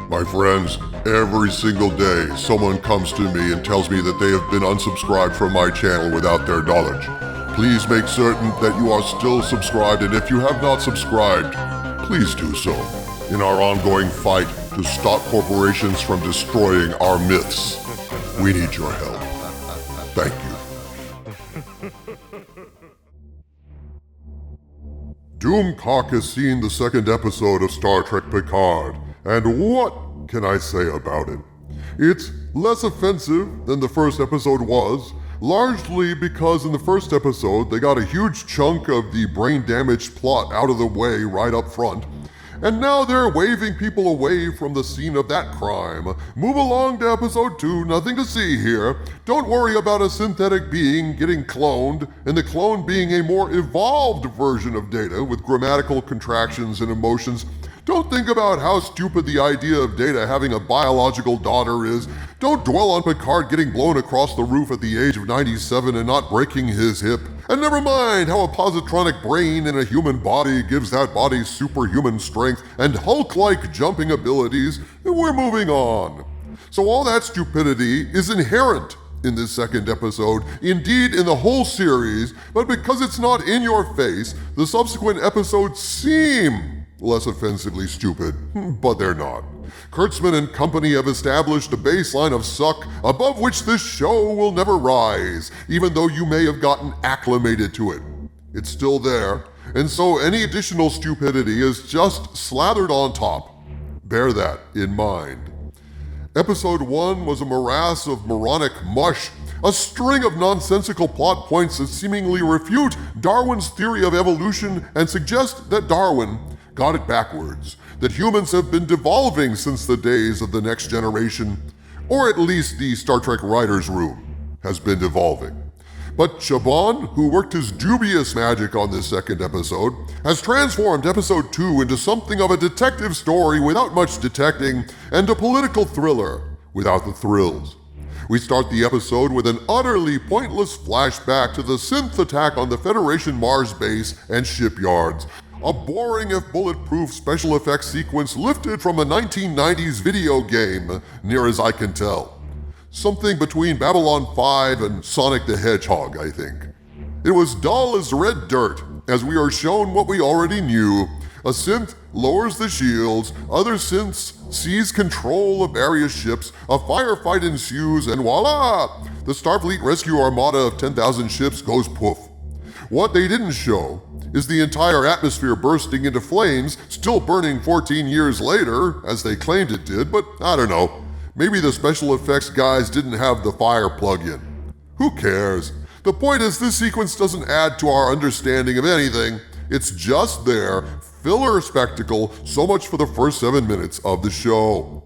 My friends, every single day someone comes to me and tells me that they have been unsubscribed from my channel without their knowledge. Please make certain that you are still subscribed, and if you have not subscribed, please do so in our ongoing fight to stop corporations from destroying our myths. We need your help. Thank you. Doomcock has seen the second episode of Star Trek Picard, and what can I say about it? It's less offensive than the first episode was, largely because in the first episode they got a huge chunk of the brain-damaged plot out of the way right up front, and now they're waving people away from the scene of that crime. Move along to episode 2, nothing to see here. Don't worry about a synthetic being getting cloned, and the clone being a more evolved version of Data with grammatical contractions and emotions. Don't think about how stupid the idea of Data having a biological daughter is. Don't dwell on Picard getting blown across the roof at the age of 97 and not breaking his hip. And never mind how a positronic brain in a human body gives that body superhuman strength and Hulk-like jumping abilities. We're moving on. So all that stupidity is inherent in this second episode, indeed in the whole series, but because it's not in your face, the subsequent episodes seem less offensively stupid, but they're not. Kurtzman and company have established a baseline of suck above which this show will never rise, even though you may have gotten acclimated to it. It's still there, and so any additional stupidity is just slathered on top. Bear that in mind. Episode 1 was a morass of moronic mush, a string of nonsensical plot points that seemingly refute Darwin's theory of evolution and suggest that Darwin got it backwards, that humans have been devolving since the days of the Next Generation, or at least the Star Trek writers' room has been devolving. But Chabon, who worked his dubious magic on this second episode, has transformed episode 2 into something of a detective story without much detecting and a political thriller without the thrills. We start the episode with an utterly pointless flashback to the synth attack on the Federation Mars base and shipyards, a boring if bulletproof special effects sequence lifted from a 1990s video game, near as I can tell. Something between Babylon 5 and Sonic the Hedgehog, I think. It was dull as red dirt, as we are shown what we already knew. A synth lowers the shields, other synths seize control of various ships, a firefight ensues, and voila! The Starfleet rescue armada of 10,000 ships goes poof. What they didn't show is the entire atmosphere bursting into flames, still burning 14 years later, as they claimed it did, but I don't know. Maybe the special effects guys didn't have the fire plug-in. Who cares? The point is this sequence doesn't add to our understanding of anything. It's just there, filler spectacle, so much for the first 7 minutes of the show.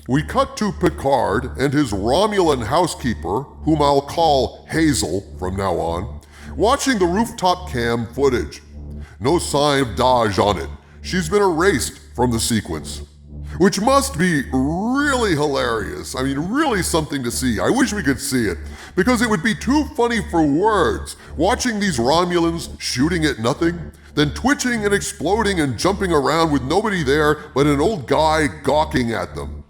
We cut to Picard and his Romulan housekeeper, whom I'll call Hazel from now on, watching the rooftop cam footage. No sign of Daj on it. She's been erased from the sequence. Which must be really hilarious. I mean, really something to see. I wish we could see it, because it would be too funny for words, watching these Romulans shooting at nothing, then twitching and exploding and jumping around with nobody there but an old guy gawking at them.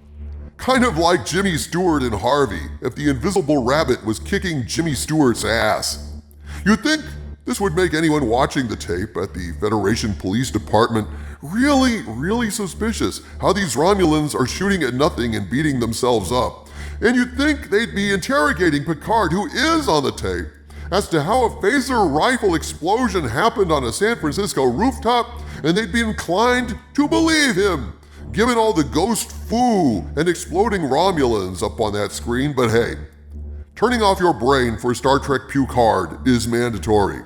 Kind of like Jimmy Stewart in Harvey, if the invisible rabbit was kicking Jimmy Stewart's ass. You'd think this would make anyone watching the tape at the Federation Police Department really suspicious how these Romulans are shooting at nothing and beating themselves up. And you'd think they'd be interrogating Picard, who is on the tape, as to how a phaser rifle explosion happened on a San Francisco rooftop, and they'd be inclined to believe him, given all the ghost foo and exploding Romulans up on that screen. But hey, turning off your brain for Star Trek Picard is mandatory.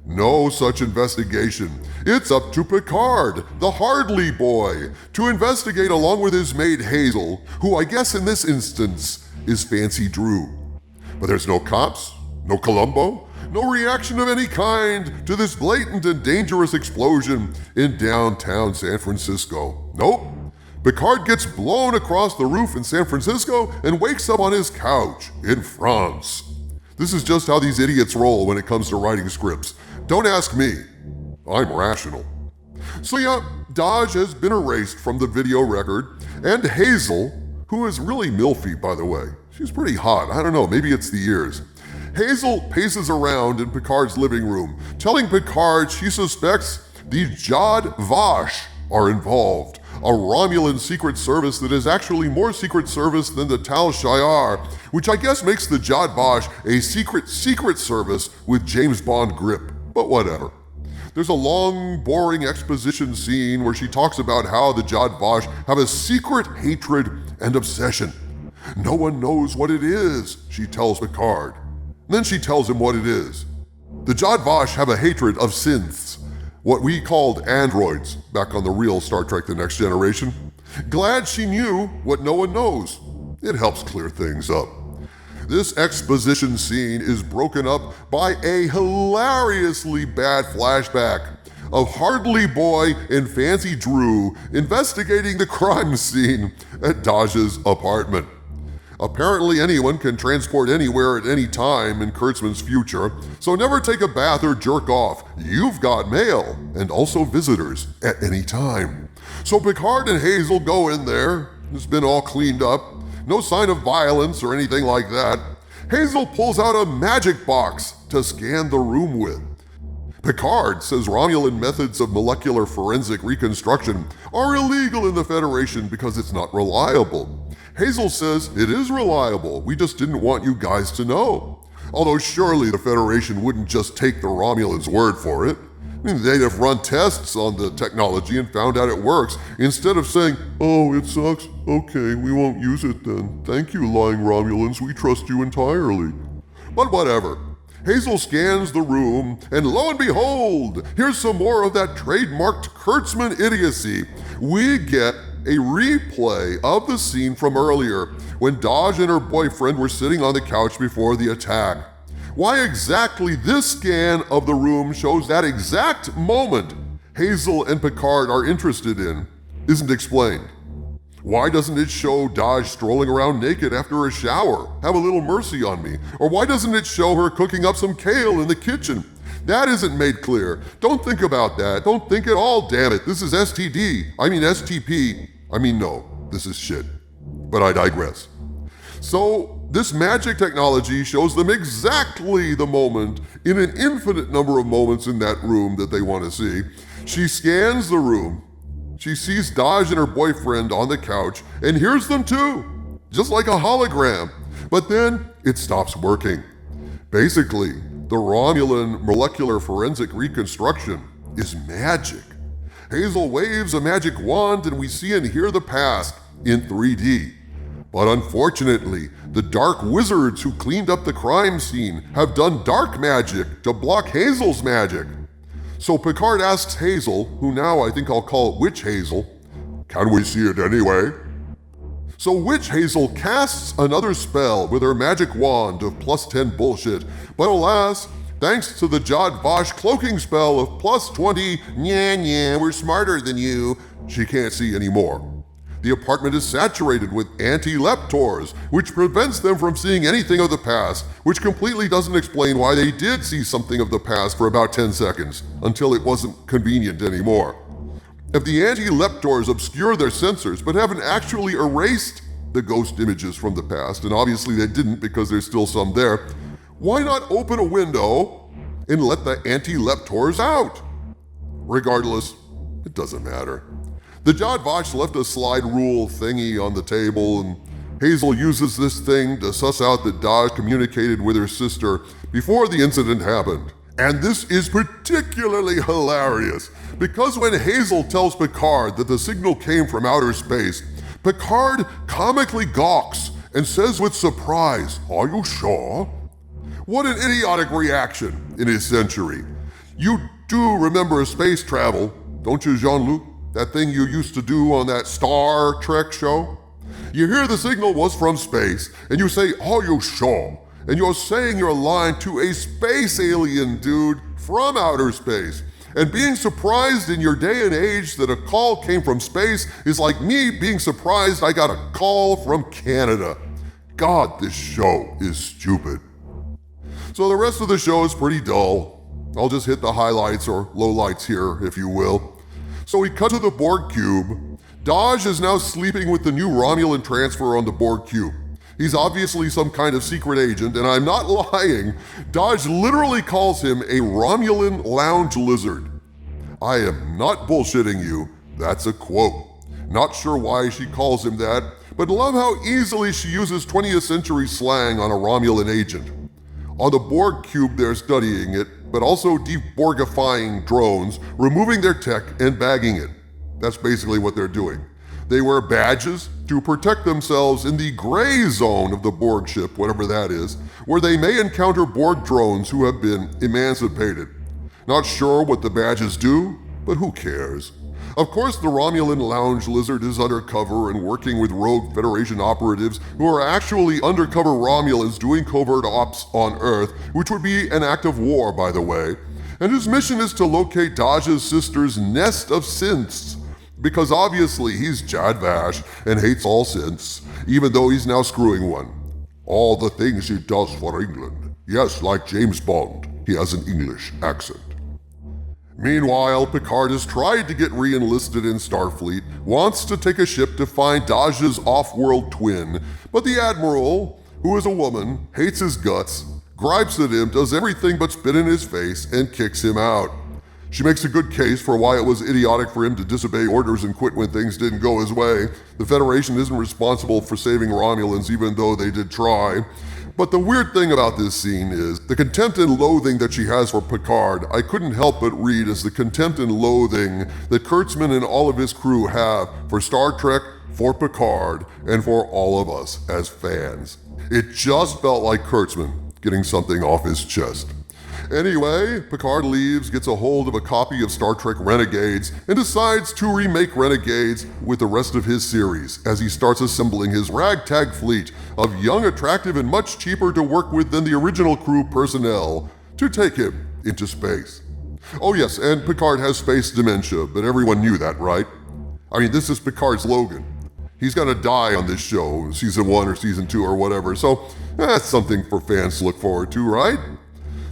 No such investigation. It's up to Picard, the Hardly boy, to investigate along with his maid Hazel, who I guess in this instance is Fancy Drew. But there's no cops, no Columbo, no reaction of any kind to this blatant and dangerous explosion in downtown San Francisco. Nope. Picard gets blown across the roof in San Francisco and wakes up on his couch in France. This is just how these idiots roll when it comes to writing scripts. Don't ask me. I'm rational. So yeah, Dahj has been erased from the video record, and Hazel, who is really milfy, by the way. She's pretty hot. I don't know, maybe it's the ears. Hazel paces around in Picard's living room, telling Picard she suspects the Jad Vash are involved, a Romulan secret service that is actually more secret service than the Tal Shiar, which I guess makes the Jad Vash a secret service with James Bond grip, but whatever. There's a long, boring exposition scene where she talks about how the Jad Vash have a secret hatred and obsession. No one knows what it is, she tells Picard. Then she tells him what it is. The Jad Vash have a hatred of synths, what we called androids back on the real Star Trek The Next Generation. Glad she knew what no one knows. It helps clear things up. This exposition scene is broken up by a hilariously bad flashback of Hardly Boy and Fancy Drew investigating the crime scene at Dahj's apartment. Apparently anyone can transport anywhere at any time in Kurtzman's future, so never take a bath or jerk off. You've got mail, and also visitors, at any time. So Picard and Hazel go in there. It's been all cleaned up. No sign of violence or anything like that. Hazel pulls out a magic box to scan the room with. Picard says Romulan methods of molecular forensic reconstruction are illegal in the Federation because it's not reliable. Hazel says it is reliable, we just didn't want you guys to know. Although surely the Federation wouldn't just take the Romulans' word for it. I mean, they'd have run tests on the technology and found out it works, instead of saying, "Oh, it sucks, okay, we won't use it then. Thank you, lying Romulans, we trust you entirely." But whatever. Hazel scans the room, and lo and behold, here's some more of that trademarked Kurtzman idiocy. We get a replay of the scene from earlier, when Dahj and her boyfriend were sitting on the couch before the attack. Why exactly this scan of the room shows that exact moment Hazel and Picard are interested in isn't explained. Why doesn't it show Dahj strolling around naked after a shower? Have a little mercy on me. Or why doesn't it show her cooking up some kale in the kitchen? That isn't made clear. Don't think about that. Don't think at all, damn it. This is STP. No, this is shit. But I digress. So, this magic technology shows them exactly the moment in an infinite number of moments in that room that they want to see. She scans the room. She sees Dahj and her boyfriend on the couch and hears them too, just like a hologram. But then it stops working. Basically, the Romulan molecular forensic reconstruction is magic. Hazel waves a magic wand and we see and hear the past in 3D. But unfortunately, the dark wizards who cleaned up the crime scene have done dark magic to block Hazel's magic. So Picard asks Hazel, who now I think I'll call Witch Hazel, "Can we see it anyway?" So Witch Hazel casts another spell with her magic wand of +10 bullshit, but alas, thanks to the Jad Vash cloaking spell of +20, we're smarter than you, she can't see anymore. The apartment is saturated with anti-leptors, which prevents them from seeing anything of the past, which completely doesn't explain why they did see something of the past for about 10 seconds, until it wasn't convenient anymore. If the anti-leptors obscure their sensors but haven't actually erased the ghost images from the past, and obviously they didn't because there's still some there, why not open a window and let the anti-leptors out? Regardless, it doesn't matter. The Jad Vash left a slide rule thingy on the table, and Hazel uses this thing to suss out that Dahj communicated with her sister before the incident happened. And this is particularly hilarious, because when Hazel tells Picard that the signal came from outer space, Picard comically gawks and says with surprise, "Are you sure?" What an idiotic reaction in his century. You do remember space travel, don't you, Jean-Luc? That thing you used to do on that Star Trek show? You hear the signal was from space, and you say, "Are you sure?" And you're saying you're lying to a space alien, dude, from outer space. And being surprised in your day and age that a call came from space is like me being surprised I got a call from Canada. God, this show is stupid. So the rest of the show is pretty dull. I'll just hit the highlights or lowlights here, if you will. So we cut to the Borg cube. Dahj is now sleeping with the new Romulan transfer on the Borg cube. He's obviously some kind of secret agent, and I'm not lying. Dahj literally calls him a Romulan lounge lizard. I am not bullshitting you. That's a quote. Not sure why she calls him that, but love how easily she uses 20th century slang on a Romulan agent. On the Borg cube, they're studying it, but also de-Borgifying drones, removing their tech and bagging it. That's basically what they're doing. They wear badges to protect themselves in the gray zone of the Borg ship, whatever that is, where they may encounter Borg drones who have been emancipated. Not sure what the badges do, but who cares? Of course, the Romulan lounge lizard is undercover and working with rogue Federation operatives who are actually undercover Romulans doing covert ops on Earth, which would be an act of war, by the way. And his mission is to locate Dahj's sister's nest of synths, because obviously he's Jad Vash and hates all synths, even though he's now screwing one. All the things he does for England. Yes, like James Bond, he has an English accent. Meanwhile, Picard has tried to get re-enlisted in Starfleet, wants to take a ship to find Dahj's off-world twin, but the Admiral, who is a woman, hates his guts, gripes at him, does everything but spit in his face, and kicks him out. She makes a good case for why it was idiotic for him to disobey orders and quit when things didn't go his way. The Federation isn't responsible for saving Romulans, even though they did try. But the weird thing about this scene is the contempt and loathing that she has for Picard, I couldn't help but read as the contempt and loathing that Kurtzman and all of his crew have for Star Trek, for Picard, and for all of us as fans. It just felt like Kurtzman getting something off his chest. Anyway, Picard leaves, gets a hold of a copy of Star Trek Renegades, and decides to remake Renegades with the rest of his series as he starts assembling his ragtag fleet of young, attractive, and much cheaper to work with than the original crew personnel to take him into space. Oh yes, and Picard has space dementia, but everyone knew that, right? I mean, this is Picard's slogan. He's gonna die on this show, season 1 or season 2 or whatever, so that's something for fans to look forward to, right?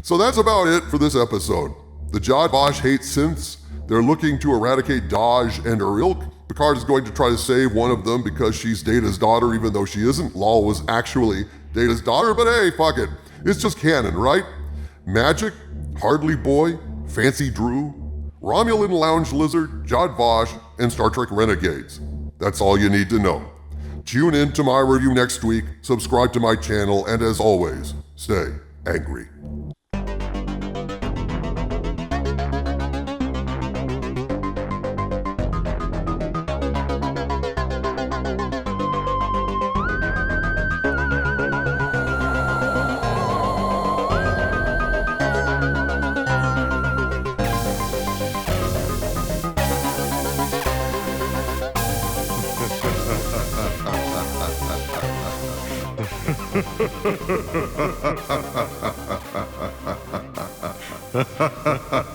So that's about it for this episode. The Jad Vash hate synths. They're looking to eradicate Dahj and her ilk. Picard is going to try to save one of them because she's Data's daughter, even though she isn't. Lal was actually Data's daughter, but hey, fuck it. It's just canon, right? Magic, Hardly Boy, Fancy Drew, Romulan Lounge Lizard, Jad Vash, and Star Trek Renegades. That's all you need to know. Tune in to my review next week, subscribe to my channel, and as always, stay angry. Ha ha ha ha.